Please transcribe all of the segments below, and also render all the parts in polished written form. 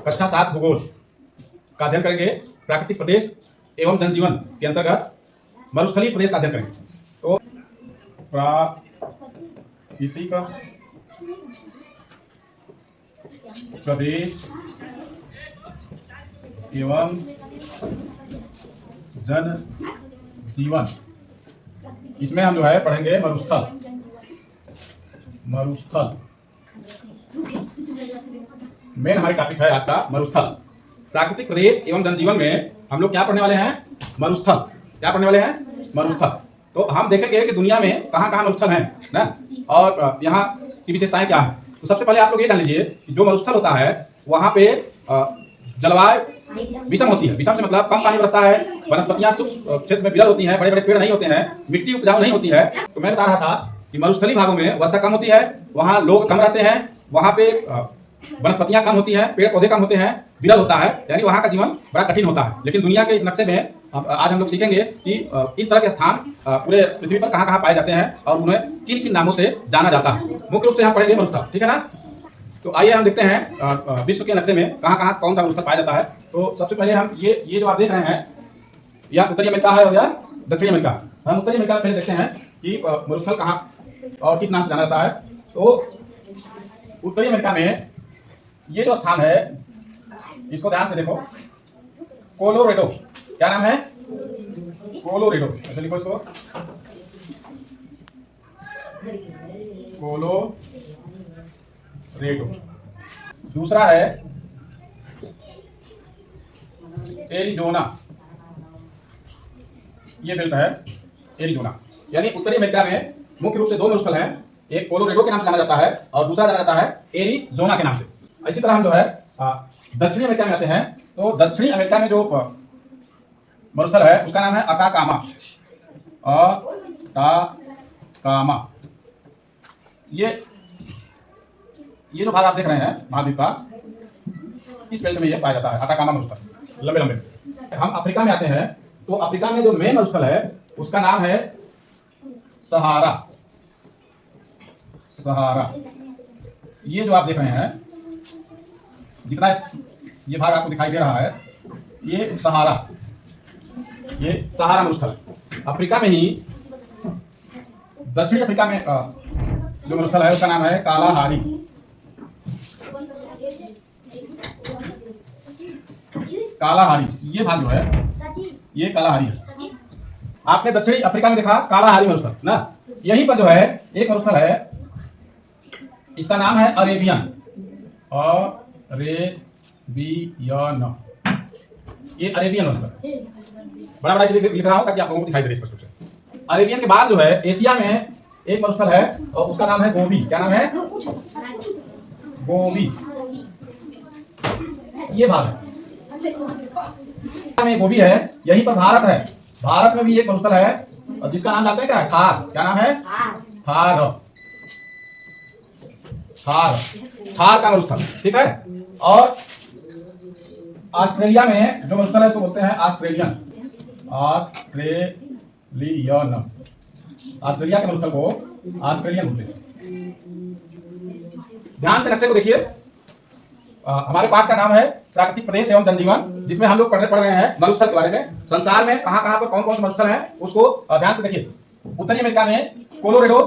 कक्षा 7 भूगोल का अध्ययन करेंगे। प्राकृतिक प्रदेश एवं जनजीवन के अंतर्गत मरुस्थलीय प्रदेश का अध्ययन करेंगे। तो प्राकृतिक प्रदेश एवं जनजीवन, इसमें हम जो है पढ़ेंगे मरुस्थल। मेन हमारी टॉपिक है आज का मरुस्थल। प्राकृतिक प्रदेश एवं जनजीवन में हम लोग क्या पढ़ने वाले हैं? मरुस्थल। क्या पढ़ने वाले हैं? मरुस्थल। तो हम देखेंगे कि दुनिया में कहाँ कहाँ मरुस्थल हैं ना, और यहाँ की विशेषताएं क्या है। तो सबसे पहले आप लोग ये जान लीजिए कि जो मरुस्थल होता है वहाँ पे जलवायु विषम होती है। विषम से मतलब कम पानी बरसता है, वनस्पतियां सूक्ष्म क्षेत्र में विरल होती हैं, बड़े बड़े पेड़ नहीं होते हैं, मिट्टी उपजाऊ नहीं होती है। तो मैं बता रहा था कि मरुस्थलीय भागों में वर्षा कम होती है, वहाँ लोग कम रहते हैं, वहाँ पे वनस्पतियां कम होती हैं, पेड़ पौधे कम होते हैं, विरल होता है, यानी वहाँ का जीवन बड़ा कठिन होता है। लेकिन दुनिया के इस नक्शे में आज हम लोग सीखेंगे कि इस तरह के स्थान पूरे पृथ्वी पर कहाँ कहाँ पाए जाते हैं और उन्हें किन किन नामों से जाना जाता है। मुख्य रूप से हम पढ़ेंगे मरुस्थल, ठीक है ना। तो आइए हम देखते हैं विश्व के नक्शे में कहाँ कहाँ कौन सा मरुस्थल पाया जाता है। तो सबसे पहले हम ये जो आप देख रहे हैं, या उत्तरी अमेरिका है या दक्षिणी अमेरिका। हम उत्तरी अमेरिका में पहले देखते हैं कि मरुस्थल कहाँ और किस नाम से जाना जाता है। तो उत्तरी अमेरिका में ये जो स्थान है, इसको ध्यान से देखो, कोलोरेडो। क्या नाम है? कोलोरेडो। ऐसे लिखो इसको, कोलोरेडो। दूसरा है एरिजोना। ये बेल्ट है एरिजोना। यानी उत्तरी अमेरिका में मुख्य रूप से दो मरुस्थल हैं, एक कोलोरेडो के नाम से जाना जाता है और दूसरा जाना जाता है एरिजोना के नाम से। इसी तरह हम जो है दक्षिणी अमेरिका में आते हैं। तो दक्षिणी अमेरिका में जो मरुस्थल है उसका नाम है अटाकामा। अटाकामा। ये जो भाग आप देख रहे हैं महाद्वीप का, इस बेल्ट में ये पाया जाता है अटाकामा मरुस्थल, लंबे लंबे। हम अफ्रीका में आते हैं। तो अफ्रीका में जो मेन मरुस्थल है उसका नाम है सहारा। सहारा। ये जो आप देख रहे हैं, जितना ये भाग आपको दिखाई दे रहा है, ये सहारा मरुस्थल है। अफ्रीका में ही दक्षिणी अफ्रीका में जो मरुस्थल है उसका नाम है कालाहारी। कालाहारी, ये भाग जो है ये कालाहारी है। आपने दक्षिणी अफ्रीका में देखा कालाहारी मरुस्थल ना। यहीं पर जो है एक मरुस्थल है, इसका नाम है अरेबियन। अरेबियन। ये अरेबियन मरुस्थल बड़ा बड़ा लिख रहा हूं ताकि आप लोगों को दिखाई दे स्पष्ट रूप से। अरेबियन के बाद जो है एशिया में एक मरुस्थल है और उसका नाम है गोबी। क्या नाम है? गोबी। ये भाग है में गोबी है। यहीं पर भारत है। भारत में भी एक मरुस्थल है और जिसका नाम जानते हैं क्या है? थार। क्या नाम है? थार। थार का मरुस्थल, ठीक है। और ऑस्ट्रेलिया में जो मरुस्थल है उसको बोलते हैं ऑस्ट्रेलियन। ऑस्ट्रेलिया के मरुस्थल को ऑस्ट्रेलियन बोलते हैं। ध्यान से नक्शे को देखिए। हमारे पाठ का नाम है प्राकृतिक प्रदेश एवं जनजीवन, जिसमें हम लोग पढ़ रहे हैं मरुस्थल के बारे में। संसार में कहां कहां पर कौन कौन से मरुस्थल हैं उसको ध्यान से देखिए। उत्तरी अमेरिका में कोलोरेडो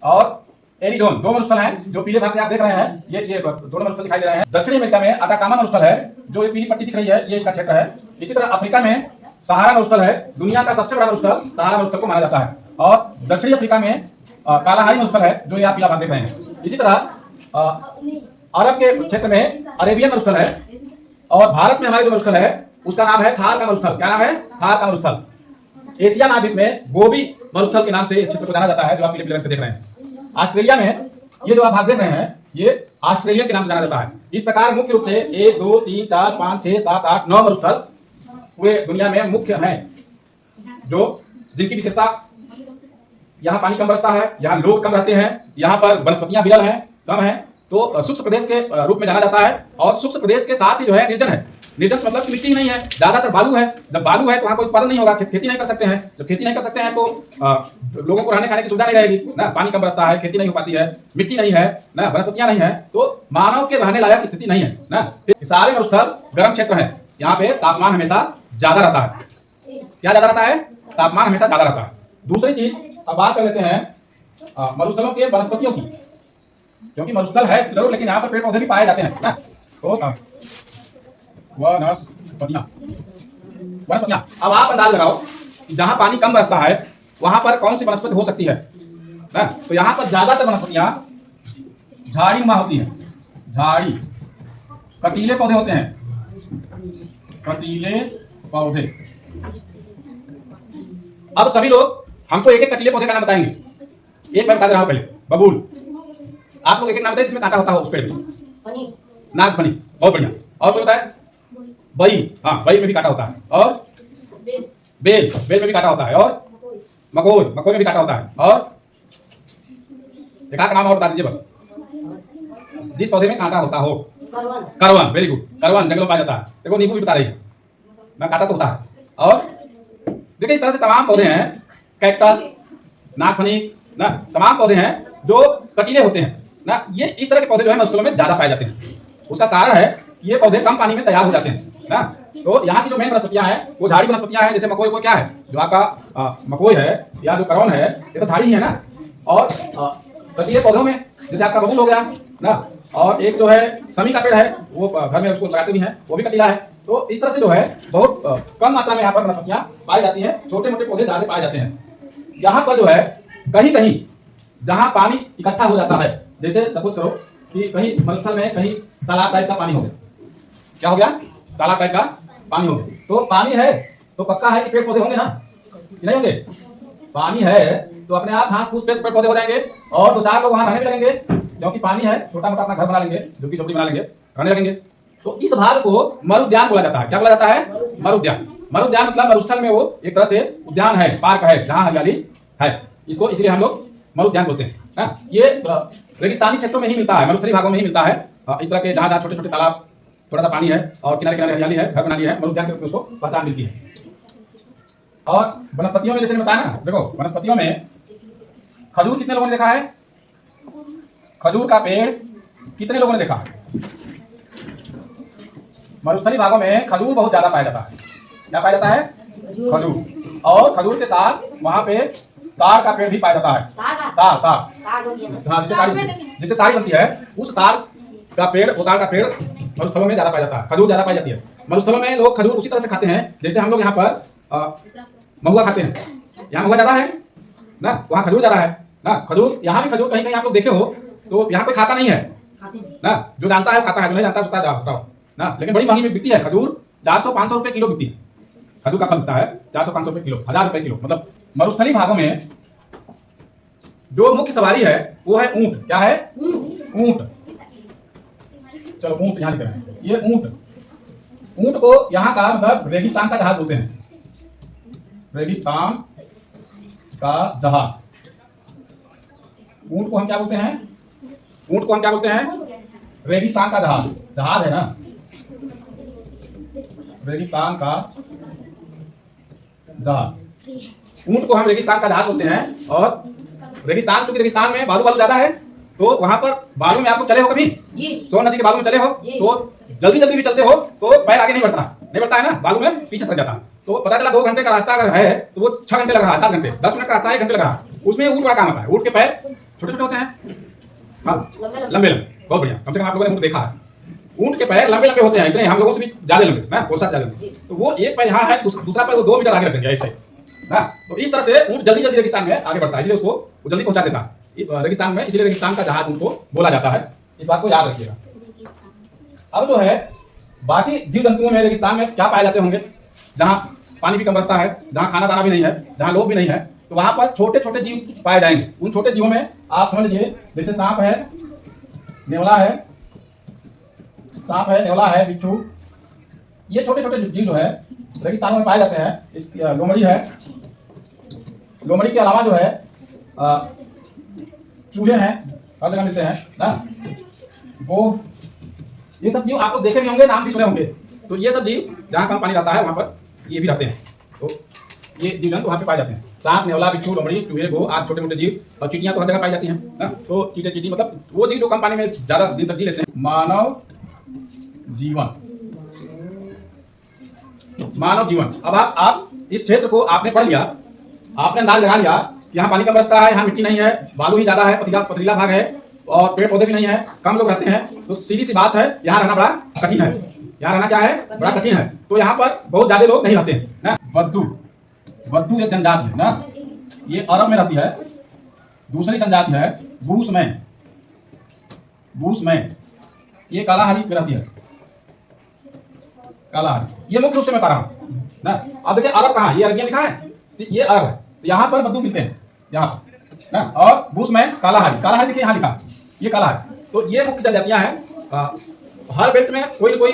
और एरिजोन दो मरुस्थल हैं, जो पीले भाग से आप देख रहे हैं। ये दोनों मरुस्थल दिखाई दे रहे हैं। दक्षिणी अमेरिका में अटाकामा मरुस्थल है, जो ये पीली पट्टी दिख रही है, ये इसका क्षेत्र है। इसी तरह अफ्रीका में सहारा मरुस्थल है। दुनिया का सबसे बड़ा मरुस्थल सहारा मरुस्थल को माना जाता है। और दक्षिणी अफ्रीका में कालाहारी मरुस्थल है, जो ये आप पीला भाग देख रहे हैं। इसी तरह अरब के क्षेत्र में अरेबियन मरुस्थल है। और भारत में हमारे जो मरुस्थल है उसका नाम है थार का मरुस्थल। क्या नाम है? थार का मरुस्थल। एशिया महाद्वीप में गोबी मरुस्थल के नाम से इस क्षेत्र को जाना जाता है, जो आप पीले रंग से देख रहे हैं। ऑस्ट्रेलिया में ये जो आप भाग देख रहे हैं, ये ऑस्ट्रेलियन के नाम से जाना जाता है। इस प्रकार मुख्य रूप से 1 2 3 4 5 6 7 8 9 मरुस्थल पूरे दुनिया में मुख्य हैं, जो जिनकी विशेषता यहाँ पानी कम बरसता है, यहाँ लोग कम रहते हैं, यहाँ पर वनस्पतियां विरल हैं, कम है। तो शुष्क प्रदेश के रूप में जाना जाता है। और शुष्क प्रदेश के साथ ही जो है निर्जन है। निर्जल मतलब कि मिट्टी नहीं है, ज्यादातर बालू है। जब बालू है तो वहाँ कोई उत्पादन नहीं होगा, खेती नहीं कर सकते हैं। जब खेती नहीं कर सकते हैं तो लोगों को रहने खाने की सुविधा नहीं रहेगी ना, पानी कम बरसता है, खेती नहीं हो पाती है, मिट्टी नहीं है ना, वनस्पतियां नहीं है, तो मानव के रहने लायक स्थिति नहीं है ना। सारे मरुस्थल गर्म क्षेत्र है, यहाँ पे तापमान हमेशा ज्यादा रहता है। क्या ज्यादा रहता है? तापमान हमेशा ज्यादा रहता है। दूसरी चीज अब बात कर लेते हैं मरुस्थलों के वनस्पतियों की, क्योंकि मरुस्थल है जरूर लेकिन यहाँ पर पेड़ पौधे भी पाए जाते हैं ना। तो वनस्पतियां, अब आप अंदाज लगाओ कि जहां पानी कम बरसता है वहां पर कौन सी वनस्पति हो सकती है ना। तो यहाँ पर ज्यादातर वनस्पतियां झाड़ी नुमा होती हैं, झाड़ी, कटीले पौधे होते हैं, कटीले पौधे। अब सभी लोग हमको एक एक कटीले पौधे का नाम बताएंगे। एक मैं बता दे रहा हूं पहले, बबूल। आप लोग एक एक नाम बताइए जिसमें कांटा होता हो उस पेड़ में। नागफनी, बहुत बढ़िया। और कोई बताए? बई, हाँ बई में भी कांटा होता है। और बेल, बेल में भी कांटा होता है। और मकोई, मकोई में भी कांटा होता है। और एक आध नाम और बता दीजिए बस, जिस पौधे में कांटा होता हो। करवन, वेरी गुड। करवन जंगलों में पाया जाता है। देखो नींबू भी बता रही है ना, कांटा तो होता है। और देखिए इस तरह से तमाम पौधे हैं, कैक्टस, नागफनी ना, तमाम पौधे हैं जो कटीले होते हैं ना। ये इस तरह के पौधे जो है मरुस्थलों में ज्यादा पाए जाते हैं। उसका कारण है ये पौधे कम पानी में तैयार हो जाते हैं ना। तो यहाँ की जो मेन वनस्पतियां हैं वो झाड़ी वनस्पतियां हैं। जैसे मकोई को क्या है, जो आपका मकोई है या जो करवन है, ये तो झाड़ी ही है ना। और कटीले पौधों में जैसे आपका बबूल हो गया ना, और एक जो है समी का पेड़ है, वो घर में उसको लगाते भी हैं, वो भी कटीला है। तो इस तरह से जो है बहुत कम मात्रा में यहाँ पर वनस्पतियां पाई जाती हैं, छोटे मोटे पौधे ज्यादा पाए जाते हैं। यहाँ पर जो है कहीं कहीं जहाँ पानी इकट्ठा हो जाता है, जैसे सपोज करो कि कहीं मरुस्थल में कहीं तालाब टाइप का पानी हो गया। क्या हो गया? तालाब टाइप का पानी हो गया। तो पानी है तो पक्का है कि पेड़ पौधे होंगे ना, कि नहीं होंगे? पानी है तो अपने आप घास फूस पेड़ पौधे हो जाएंगे और दो चार लोग वहां रहने भी लगेंगे, क्योंकि पानी है, छोटा मोटा अपना घर बना लेंगे, झुग्गी झोपड़ी बना लेंगे, रहने लगेंगे। तो इस भाग को मरुद्यान बोला जाता है। क्या बोला जाता है? मरुद्यान। मरुद्यान मतलब मरुस्थल में वो एक तरह से उद्यान है, पार्क है, जहाँ हरियाली है, इसको इसलिए हम लोग मरुद्यान बोलते हैं। ये रेगिस्तानी क्षेत्रों में ही मिलता है, मरुस्थलीय भागों में ही मिलता है। इस तरह के जहाँ छोटे छोटे तालाब, थोड़ा सा पानी है और किनारे किनारे हरियाली है, घर बना ली है, मरुद्यान के उसको पहचान मिलती है। और वनस्पतियों में जैसे बताया ना, देखो वनस्पतियों में खजूर कितने लोगों ने देखा है? खजूर का पेड़ कितने लोगों ने देखा है? मरुस्थलीय भागों में खजूर बहुत ज्यादा पाया जाता है। क्या पाया जाता है? खजूर। और खजूर के साथ वहां पे तार का पेड़ भी पाया जाता है। तार, तार, हाँ, जिससे तारी बनती है, उस तार का पेड़, वो तार का पेड़ मरुस्थलों में ज्यादा पाया जाता है। खजूर ज्यादा पाई जाती है मरुस्थलों में। लोग खजूर उसी तरह से खाते हैं जैसे हम लोग यहाँ पर महुआ खाते हैं। यहाँ महुआ ज्यादा है ना, वहाँ खजूर ज्यादा है ना। खजूर, यहाँ भी खजूर कहीं कहीं आप लोग देखे हो तो यहाँ कोई खाता नहीं है ना, जो जानता है खाता है, जो नहीं जानता है बताओ ना। लेकिन बड़ी महंगी बिकती है खजूर, 400-500 रुपए किलो बिकती है। खजूर का फल बिकता है 400-500 रुपए किलो, 1000 रुपए किलो। मतलब मरुस्थलीय भागों में जो मुख्य सवारी है वो है ऊंट। क्या है? ऊंट। चलो ऊंट यहाँ लिख रहे हैं, ये ऊंट। ऊंट को यहाँ का मतलब रेगिस्तान का जहाज बोलते हैं, रेगिस्तान का जहाज। ऊंट को हम क्या बोलते हैं? ऊंट को हम क्या बोलते हैं? रेगिस्तान का जहाज। जहाज है ना, रेगिस्तान का जहाज। ऊंट को हम रेगिस्तान का जहाज बोलते हैं। और रेगिस्तान, क्योंकि रेगिस्तान में बालू ज्यादा है, तो वहां पर बालू में आप लोग चले हो कभी? सोन नदी के बालू में चले हो तो जल्दी जल्दी भी चलते हो तो पैर आगे नहीं बढ़ता है ना, बालू में पीछे सर जाता है। तो पता चला 2 घंटे का रास्ता अगर है तो वो 6 घंटे लग रहा है, 7 घंटे, 10 मिनट का रास्ता 1 घंटे लग रहा है। उसमें ऊंट बड़ा काम आता है। ऊंट के पैर छोटे छोटे होते हैं, हाँ लंबे लंबे, बहुत बढ़िया। कम से कम आप लोगों ने ऊंट देखा है। ऊंट के पैर लंबे लंबे होते हैं, इतने हम लोगों से भी ज्यादा लंबे ना, कोसा से ज्यादा लंबे। तो वो एक पैर यहाँ है, दूसरा पैर वो 2 मीटर आगे रख देंगे ऐसे ना। तो इस तरह से ऊंट जल्दी जल्दी रेगिस्तान में आगे बढ़ता है, इसलिए उसको वो जल्दी पहुंचा देता है रेगिस्तान में, इसलिए रेगिस्तान का जहाज उनको बोला जाता है। इस बात को याद रखिएगा। अब जो है बाकी जीव जंतुओं में रेगिस्तान में क्या पाए जाते होंगे? जहाँ पानी भी कम बरसता है, जहाँ खाना दाना भी नहीं है, जहाँ लोग भी नहीं है, तो वहां पर छोटे छोटे जीव पाए जाएंगे। उन छोटे जीवों में आप समझ लीजिए जैसे सांप है, नेवला है, सांप है, नेवला है, बिच्छू, ये छोटे छोटे जीव जो है रेगिस्तानों में पाए जाते हैं। लोमड़ी है, लोमड़ी के अलावा जो है चूहे हैं, हर जगह मिलते हैं ना। वो ये सब जीव आप लोग देखे भी होंगे, नाम भी सुने होंगे तो ये सब जीव जहाँ कम पानी रहता है वहाँ पर ये भी रहते हैं। तो ये जीव जंतु वहाँ पे पाए जाते हैं। सांप, नेवला, बिच्छू, लोमड़ी, चूहे, गो आदि छोटे मोटे जीव, और चिड़ियाँ तो हर जगह पाई जाती हैं ना। तो चींटी चींटी मतलब वो जीव जो कम पानी में ज़्यादा दिन तक जी लेते हैं। मानव जीवन। अब आप इस क्षेत्र को आपने पढ़ लिया, आपने अंदाज लगा लिया कि यहाँ पानी कम बरसता है, यहाँ मिट्टी नहीं है, बालू ही ज़्यादा है, पथरीला भाग है और पेड़ पौधे भी नहीं है, कम लोग रहते हैं। तो सीधी सी बात है, यहाँ रहना बड़ा कठिन है। यहाँ रहना क्या है, बड़ा कठिन है। तो यहाँ पर बहुत ज्यादा लोग नहीं रहते हैं ना। बद्दू एक जनजाति है ना, ये अरब में रहती है। दूसरी जनजाति है बूसमैन, ये कालाहारी में रहती है। कालाहारी, ये मुख्य रूप से मैं बता रहा हूँ ना। अब देखिए अरब कहाँ, ये अरबियन लिखा है, तो ये अरब है। तो यहाँ पर बद्दू मिलते हैं यहाँ पर ना। और बूसमैन, कालाहारी देखिए यहाँ लिखा, ये कालाहारी। तो ये मुख्य जनजातियाँ हैं। हर बेल्ट में कोई न कोई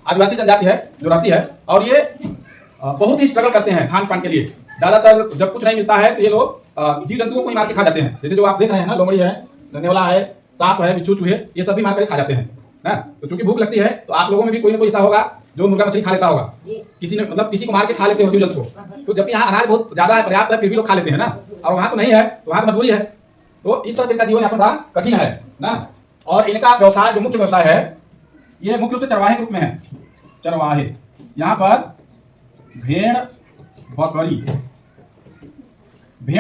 आदिवासी जनजाति है जो रहती है, और ये बहुत ही स्ट्रगल करते हैं खान पान के लिए। ज्यादातर जब कुछ नहीं मिलता है तो ये लोग जीव जंतुओं को ही मार के खा जाते हैं। जैसे जो आप देख रहे हैं ना, लोमड़ी है, नेवला है, सांप है, बिच्छू, चूहे, ये सब भी मार कर खा जाते हैं ना। तो क्योंकि भूख लगती है तो आप लोगों में भी कोई ना कोई ऐसा होगा जो मुर्गा मछली खा लेता होगा। किसी ने मतलब किसी को मार के खा लेते हो जीव जंतु को। तो जबकि यहाँ अनाज बहुत ज्यादा है, पर्याप्त है, फिर भी लोग खा लेते हैं ना। और वहाँ तो नहीं है, तो वहाँ तो मजबूरी है। तो इस तरह से इनका जीवन यापन बड़ा कठिन है ना। और इनका व्यवसाय जो मुख्य व्यवसाय है, ये मुख्य रूप से चरवाहे के रूप में है। चरवाहे, यहाँ पर भेड़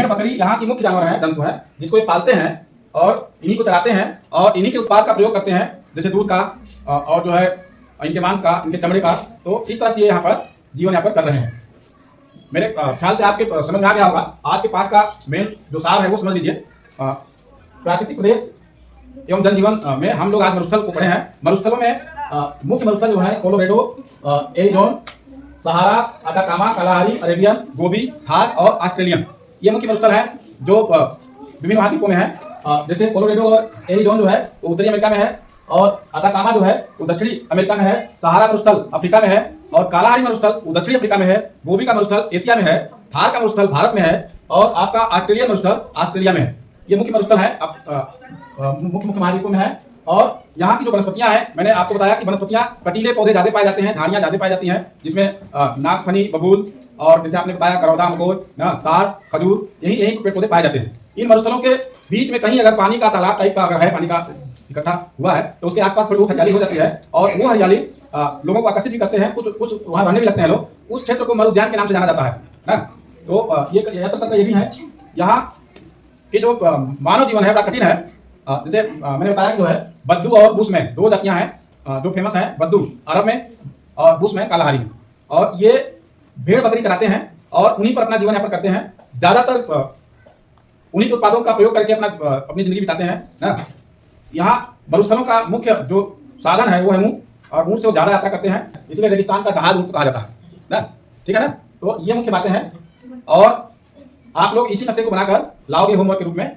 बकरी यहाँ की मुख्य जानवर है, जंतु है, जिसको ये पालते हैं और इन्हीं को चराते हैं और इन्हीं के उत्पाद का प्रयोग करते हैं, जैसे दूध का और जो है इनके मांस का, इनके चमड़े का। तो इस तरह से ये यहाँ पर जीवन यापन कर रहे हैं। मेरे ख्याल से आपके समझ में आ गया होगा। आज के पाठ का मेन जो सार है वो समझ लीजिए। प्राकृतिक प्रदेश एवं जनजीवन में हम लोग आज मरुस्थल को पढ़े हैं। मरुस्थलों में मुख्य मरुस्थल जो है कोलोरेडो, एरिजोन, सहारा, अटाकामा, कालाहारी, अरेबियन, गोबी, थार और ऑस्ट्रेलियन, ये मुख्य मरुस्थल है जो विभिन्न महाद्वीपों में है। जैसे कोलोरेडो और एरिजोन जो है वो उत्तरी अमेरिका में है, और अटाकामा जो है वो दक्षिणी अमेरिका में है, सहारा मरुस्थल अफ्रीका में है, और कालाहारी मरुस्थल वो दक्षिणी अफ्रीका में है, गोबी का मरुस्थल एशिया में है, थार का मरुस्थल भारत में है, और आपका ऑस्ट्रेलियन मरुस्थल ऑस्ट्रेलिया में है। ये मुख्य मरुस्थल है, मुख्य महाद्वीपों में है। और यहाँ की जो वनस्पतियाँ हैं, मैंने आपको बताया कि वनस्पतियाँ कटीले पौधे ज्यादा पाए जाते हैं, झाड़ियाँ ज्यादा पाई जाती हैं, जिसमें नागफनी, बबूल और जैसे आपने बताया करौदा, मकोज, तार, खजूर, यही पेड़ पौधे पाए जाते हैं। इन मरुस्थलों के बीच में कहीं अगर पानी का तालाब टाइप का अगर है, पानी का इकट्ठा हुआ है, तो उसके आसपास थोड़ी बहुत हरियाली हो जाती है, और वो हरियाली लोगों को आकर्षित भी करते हैं। कुछ वहाँ रहने भी लगते हैं लोग। उस क्षेत्र को मरु उद्यान के नाम से जाना जाता है ना। तो ये तब तक ये भी है। यहाँ के जो मानव जीवन है बड़ा कठिन है। जैसे मैंने बताया कि जो है बद्दू और बूसमैन दो जातियां हैं जो फेमस हैं। बद्दू अरब में और बूसमैन कालाहारी में। और ये भेड़ बकरी चराते हैं और उन्हीं पर अपना जीवन यापन करते हैं। ज्यादातर उन्हीं के उत्पादों का प्रयोग करके अपनी जिंदगी बिताते हैं ना। यहाँ मरुस्थलों का मुख्य जो साधन है वो है ऊँट, और ऊँट से वो ज्यादा यात्रा करते हैं, इसलिए रेगिस्तान का जहाज ऊँट कहा जाता है ना। ठीक है ना। तो ये मुख्य बातें हैं, और आप लोग इसी नक्शे को बनाकर लाओगे होमवर्क के रूप में।